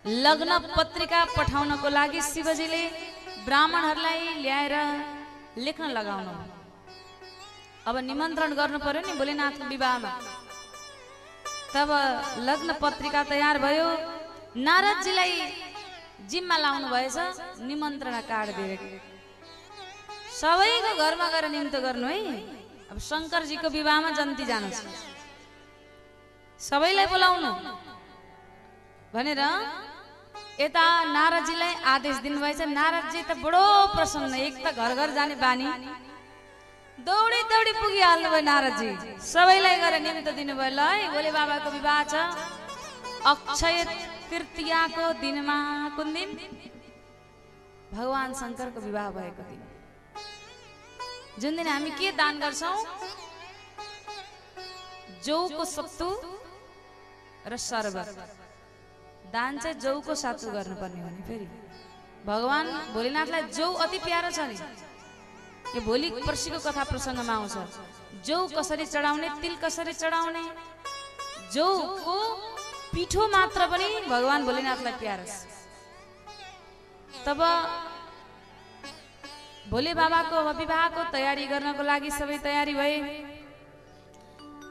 Speaker 1: लग्न पत्रिका पठाउनको लागि शिवजीले ब्राह्मणहरूलाई ल्याएर लेख्न लगाउनु। अब निमन्त्रण गर्नु पर्यो नि भोलेनाथको विवाहमा। तब लग्न पत्रिका तयार भयो, नारदजीलाई जिम्मा लाउनु भएछ निमन्त्रणा कार्ड दिएर सबैको घरमा गएर निम्तो गर्नु है। अब शङ्करजीको विवाहमा जन्ती जानु छ, सबैलाई बोलाउनु भनेर यता नारदजीलाई आदेश दिनुभएछ। नारदजी त बडो प्रसन्न, एक त घर घर जाने बानी, दौडी दौडी पुगिहाल्नु भयो नारदजी। सबैलाई गएर निम्तो दिनुभयो, ल है भोले बाबाको विवाह छ अक्षय तृतीयाको दिनमा। कुन दिन? भगवान शङ्करको विवाह भएको दिन, जुन दिन हामी के दान गर्छौं? जौको सत्तु र शरबत दान चाहिँ जौको सातु गर्नुपर्ने हो नि। फेरि भगवान भोलेनाथलाई जौ अति प्यारो छ नि। यो भोलि पर्सिको कथा प्रसङ्गमा आउँछ। जौ कसरी चढाउने, तिल कसरी चढाउने, जौको पिठो मात्र पनि भगवान भोलेनाथलाई प्यारो छ। तब भोले बाबाको विवाहको तयारी गर्नको लागि सबै तयारी भए,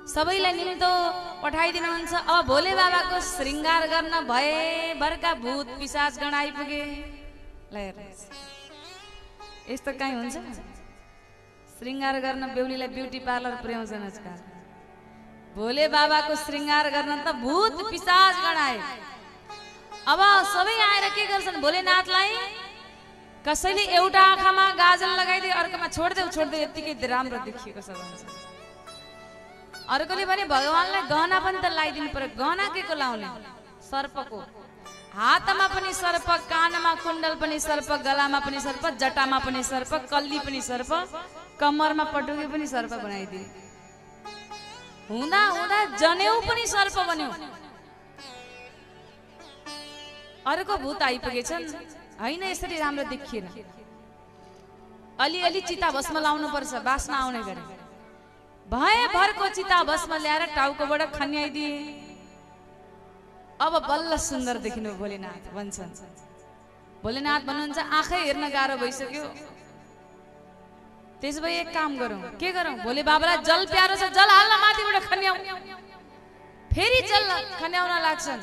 Speaker 1: सबैलाई निम्तो पठाइदिनुहुन्छ। अब भोले बाबाको श्रृङ्गार गर्न भए भरका भूत पिशाच गण आइपुगे। यस्तो कहीँ हुन्छ? श्रृङ्गार गर्न बेहुलीलाई ब्युटी पार्लर पुर्याउँछन् आजकल। भोले बाबाको श्रृङ्गार गर्न त भूत पिशाच गण आए। अब सबै आएर के गर्छन्? भोलेनाथलाई कसैले एउटा आँखामा गाजल लगाइदिए, अर्कोमा छोड्देऊ छोड्देऊ यतिकै राम्रो देखिएको छ भन्छ। अर्कोले भने भगवानलाई गहना पनि त लगाइदिनु पर्यो। गहना के को लाउने? सर्पको। हातमा पनि सर्प, कानमा कुण्डल पनि सर्प, गलामा पनि सर्प, जटामा पनि सर्प, कल्ली पनि सर्प, कम्मरमा पटुके पनि सर्प बनाइदिए। हुँदा हुँदा जनेऊ पनि सर्प बन्यो। अर्को भूत आइपुगेछन्, होइन यसरी राम्रो देखिएन, अलिअलि चिता भस्म लाउनु पर्छ, बास्ना आउने गरे। भयभरको चिता भस्म ल्याएर टाउकोबाट खन्याइदिए। अब बल्ल सुन्दर देखिनु भोलेनाथ भन्छन्। भोलेनाथ भन्नुहुन्छ आँखै हेर्न गाह्रो भइसक्यो, त्यसो भए एक काम गरौँ। के गरौँ? भोले बाबालाई जल प्यारो छ, जल हाल्न माथिबाट खन्याउ। फेरि जल खन्याउन लाग्छन्।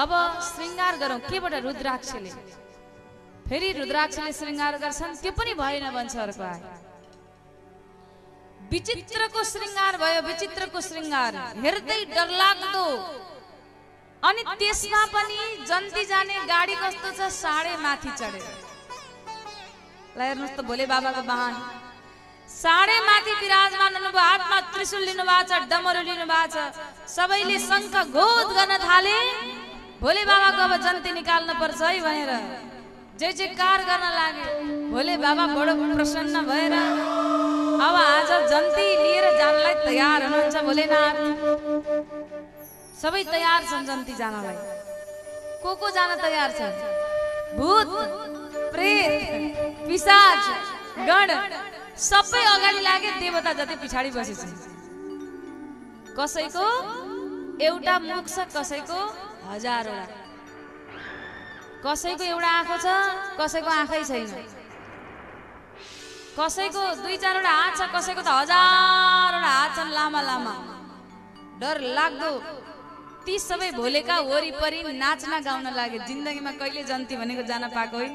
Speaker 1: अब श्रृङ्गार गरौँ। केबाट? रुद्राक्षले। फेरि रुद्राक्षले श्रृङ्गार गर्छन्, त्यो पनि भएन भन्छ अर्को आए। विचित्रको श्रृङ्गार भयो, विचित्रको श्रृङ्गार हेर्दै डरलाग्दो। अनि त्यसमा पनि जन्ती जाने गाडी कस्तो छ, साडे माथि चढेर। ल हेर्नुहोस् त भोले बाबाको वाहन साडे माथि विराजमान हुनुभयो। हातमा त्रिशूल लिनु भएको छ, डमरू लिनु भएको छ। सबैले शङ्ख घोष गर्न थाले। भोले बाबाको अब जन्ती निकाल्नु पर्छ है भनेर जय जयकार गर्न लागे। भोले बाबा बडो प्रसन्न भएर अब आज जन्ती लिएर जानलाई तयार हुनुहुन्छ भोलेनाथ। सबै तयार छन् जन्ती जानलाई। को जान तयार छ? भूत, प्रेत, पिशाच, गण सबै अगाडि लागे, देवता जति पछाडि बसेछन्। कसैको एउटा मुख छ, कसैको हजारवटा, कसैको एउटा आँखा छ, कसैको आँखै छैन, कसैको 2-4वटा हात छ, कसैको त हजारवटा हात छन् लामा लामा। डर लाग्दो। ती सबै भोलेका वरिपरि नाच्न गाउन लागे। जिन्दगीमा कहिले जन्ती भनेको जान पाएको होइन।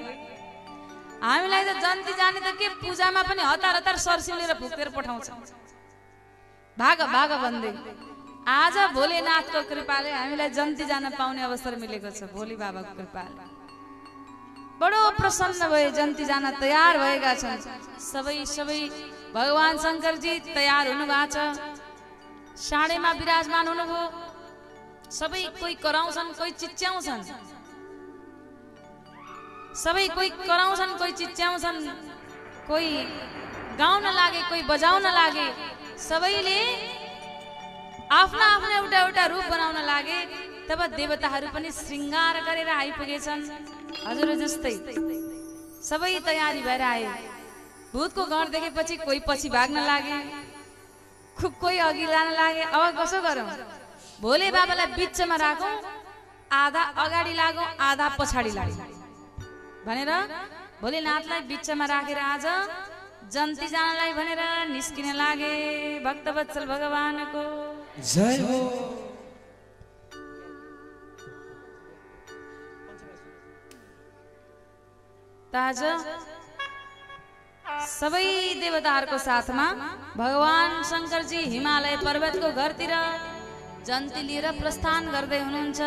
Speaker 1: हामीलाई त जन्ती जाने त के, पूजामा पनि हतार हतार सरसिलेर फुकेर पठाउँछ, भाग भाग भन्दै। आज भोलेनाथको कृपाले हामीलाई जन्ती जान पाउने अवसर मिलेको छ। भोले बाबाको कृपाले बडो प्रसन्न भए। जन्ती जान तयार भएका छन् सबै। भगवान शङ्करजी तयार हुनु भएको छ, साडेमा विराजमान हुनुभयो। सबै कोही कराउँछन्, कोही चिच्याउँछन्। सबै कोही कराउँछन्, कोही चिच्याउँछन्, कोही गाउन लागे, कोही बजाउन लागे। सबैले आफ्ना आफ्ना एउटा एउटा रूप बनाउन लागे। तब देवताहरू पनि श्रृङ्गार गरेर आइपुगेछन् हजुर जस्तै। सबै तयारी भएर आए। भूतको घर देखेपछि कोही पछि भाग्न लागे, कोही अघि लान लागे। अब कसो गरौँ? भोले बाबालाई बिचमा राखौँ, आधा अगाडि लागौँ, आधा पछाडि लागौँ भनेर भोलेनाथलाई बिचमा राखेर आज जन्ती जानलाई भनेर निस्किन लागे। भक्तवत्सल भगवानको
Speaker 2: जय हो।
Speaker 1: ताज सबै देवताहरूको साथमा भगवान शङ्करजी हिमालय पर्वतको घरतिर जन्ती लिएर प्रस्थान गर्दै हुनुहुन्छ।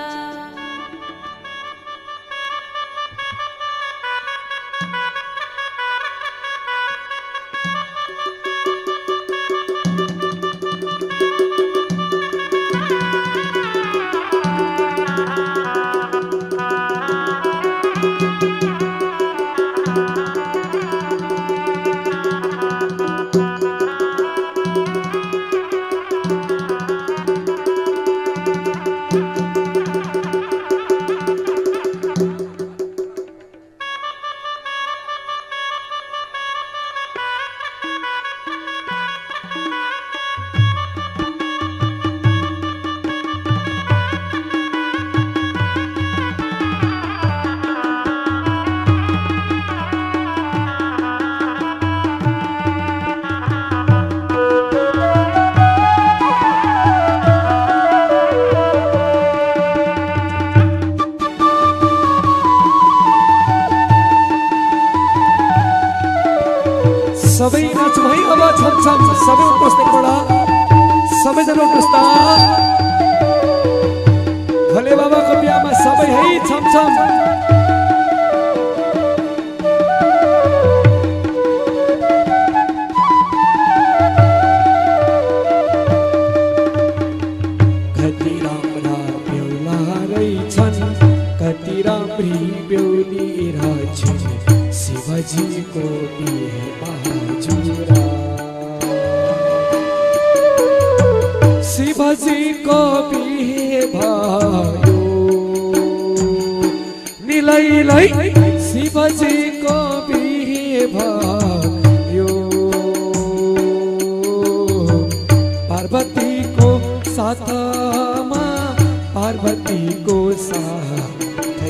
Speaker 2: सबै नाच भई अब छमछम सबै उपस्थितबाट सबैजना उपस्थित भोले बाबाको बिहामा सबै है छमछम। कति राम्रा बेहुला रहेछन् शिवजीको बिहे भयो निलैलै शिवजीको बिहे भयो पार्वतीको साथमा पार्वतीको साथैमा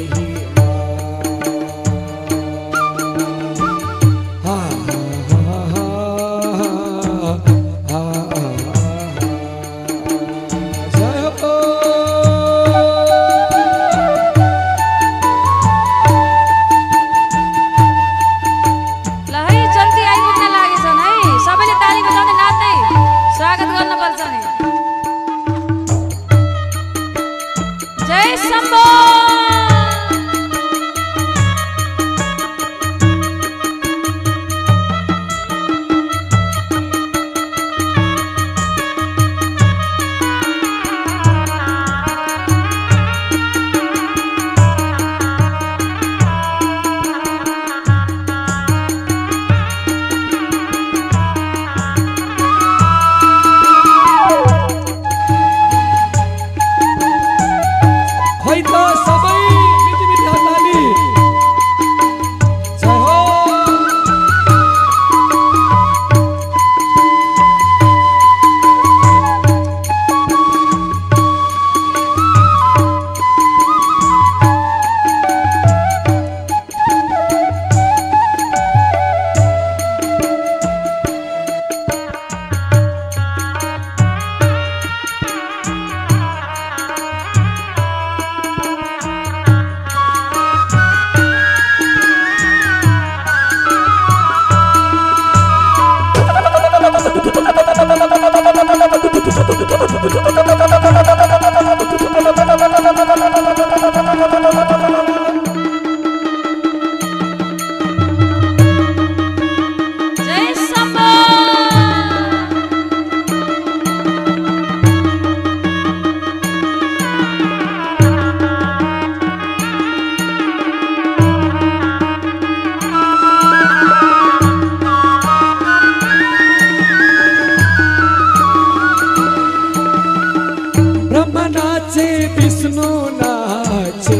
Speaker 2: विष्णु नाचे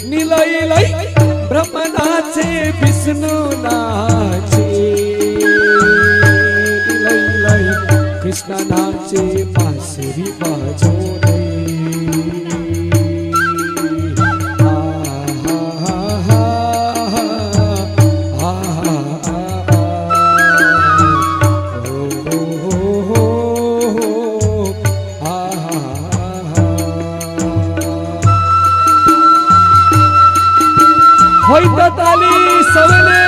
Speaker 2: निलैलै ब्रह्म नाचे विष्णु नाचे निलैलै कृष्ण नाचे बाँसुरी बजाउँदै होइता ताली सबैले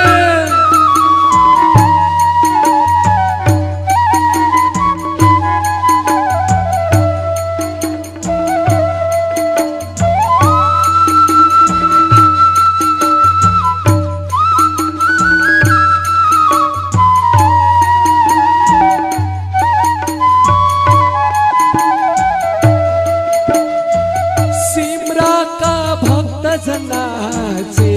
Speaker 2: सिमराका भक्त जनाचे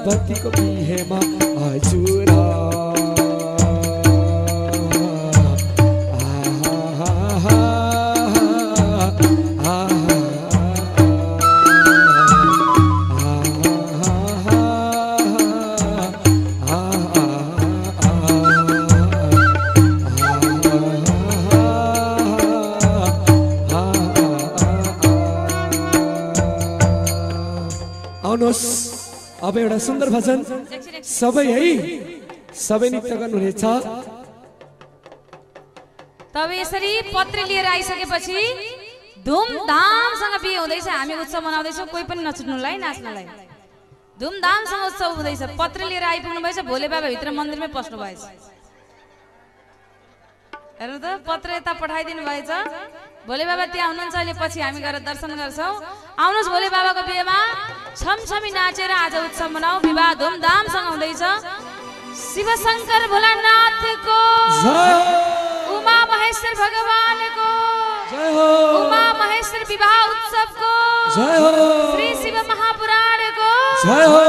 Speaker 2: पार्वतीको बिहेमा हजुर अब एउटा सुन्दर भजन सबै है सबै नृत्य गर्नुहुनेछ।
Speaker 1: तब यसरी पत्र लिएर आइसकेपछि धुमधामसँग बिहे हुँदैछ। हामी उत्सव मनाउँदैछौँ, कोही पनि नछुट्नुलाई नाच्नलाई। धुमधामसँग उत्सव हुँदैछ। पत्र लिएर आइपुग्नु भएछ, भोले बाबा भित्र मन्दिरमै पस्नु भएछ। हेर्नु त पत्र यता पठाइदिनु भएछ। भोले बाबा त्यहाँ हुनुहुन्छ, अहिले पछि हामी गएर दर्शन गर्छौँ। आउनुहोस् भोले बाबाको बिहेमा छमछमी नाचेर आज उत्सव मनाऊ। विवाह धुमधामसँग हुँदैछ। शिव शंकर भोलानाथको
Speaker 2: जय,
Speaker 1: उमा महेश्वर भगवानको
Speaker 2: जय हो,
Speaker 1: उमा महेश्वर विवाह उत्सवको
Speaker 2: जय हो,
Speaker 1: श्री शिव महापुराणको
Speaker 2: जय हो।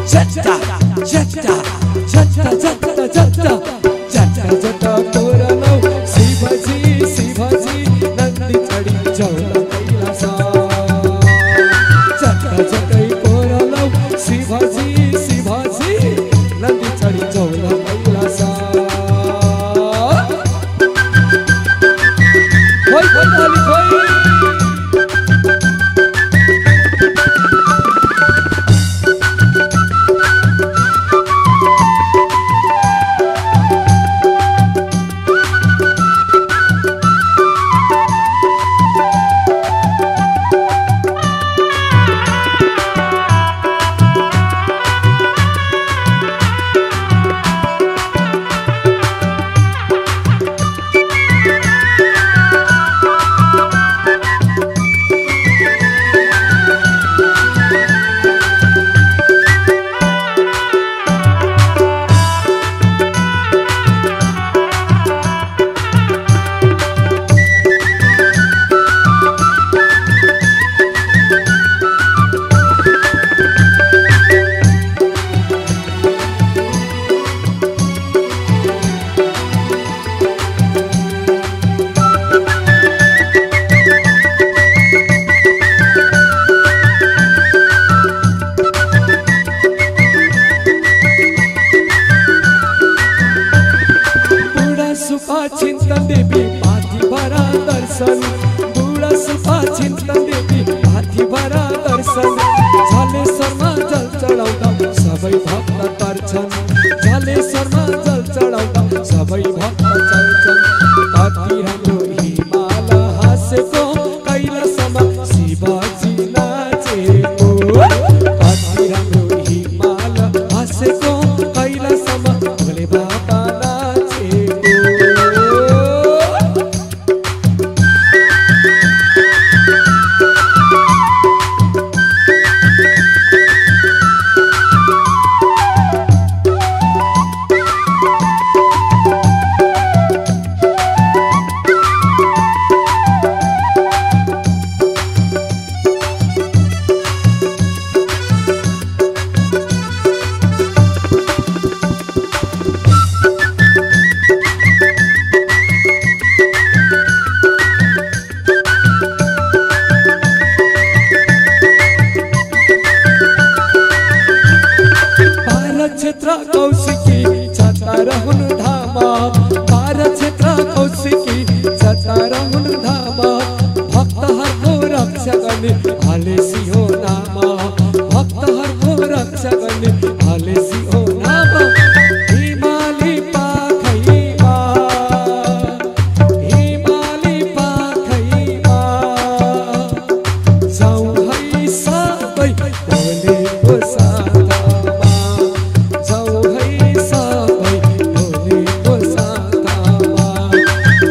Speaker 3: जटा जटा जटा जटा जटा तोरा लो शिवाजी शिवाजी
Speaker 2: दर्शन बुढा सुपा चिन्तन देवी हाथी भरा दर्शन झलेश्वरमा जल चढाउँदा सबै भक्त तर्छन् झलेश्वरमा जल चढाउँदा सबै भक्त चल्छन् कति राम्रो हिमाल हाँसेको कैलाशमा शिवजी नाचेको कति राम्रो हिमाल हाँसेको कैलाशमा भोले बाबा नाचेको क्षेत्र कौशिकी छतार हुन धामा बाह्र क्षेत्र कौशिकी छतार हुन धामा भक्तहरूको रक्षा गर्ने हलेसी हो नाम भक्तहरूको रक्षा गर्ने हलेसी हो नाम हिमाली पाखैमा जाउँ है सबै भोलेको साथमा जाउँ है सबै भोलेको साथमा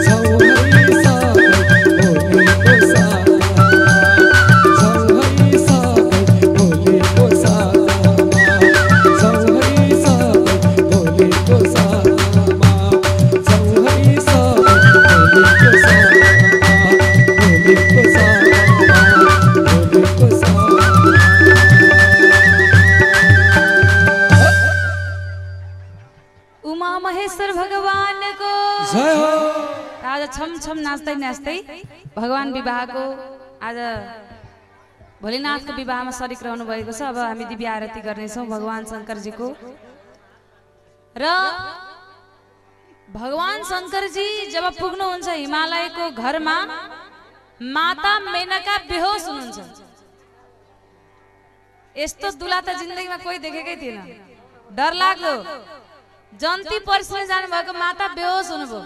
Speaker 2: जाउँ है सबै भोलेको साथमा जाउँ है सबै भोलेको साथमा जाउँ है सबै भोलेको साथमा जाउँ है सबै भोलेको साथमा
Speaker 1: उमा महेश्वर भगवान को
Speaker 2: जय हो।
Speaker 1: आज छम छम नाच्दै नाच्दै भगवान विवाहको आज भोलेनाथको विवाहमा सरिक रहनु भएको छ। अब हामी दिव्य आरती गर्नेछौँ भगवान शङ्करजीको। र भगवान शङ्करजी जब पुग्नुहुन्छ हिमालयको घरमा माता मेनका बेहोस हुनुहुन्छ। यस्तो दुला त जिन्दगीमा कोही देखेकै थिएन, डर लाग्दो। जन्ती पर्सिन जानु भएको माता बेहोस हुनुभयो।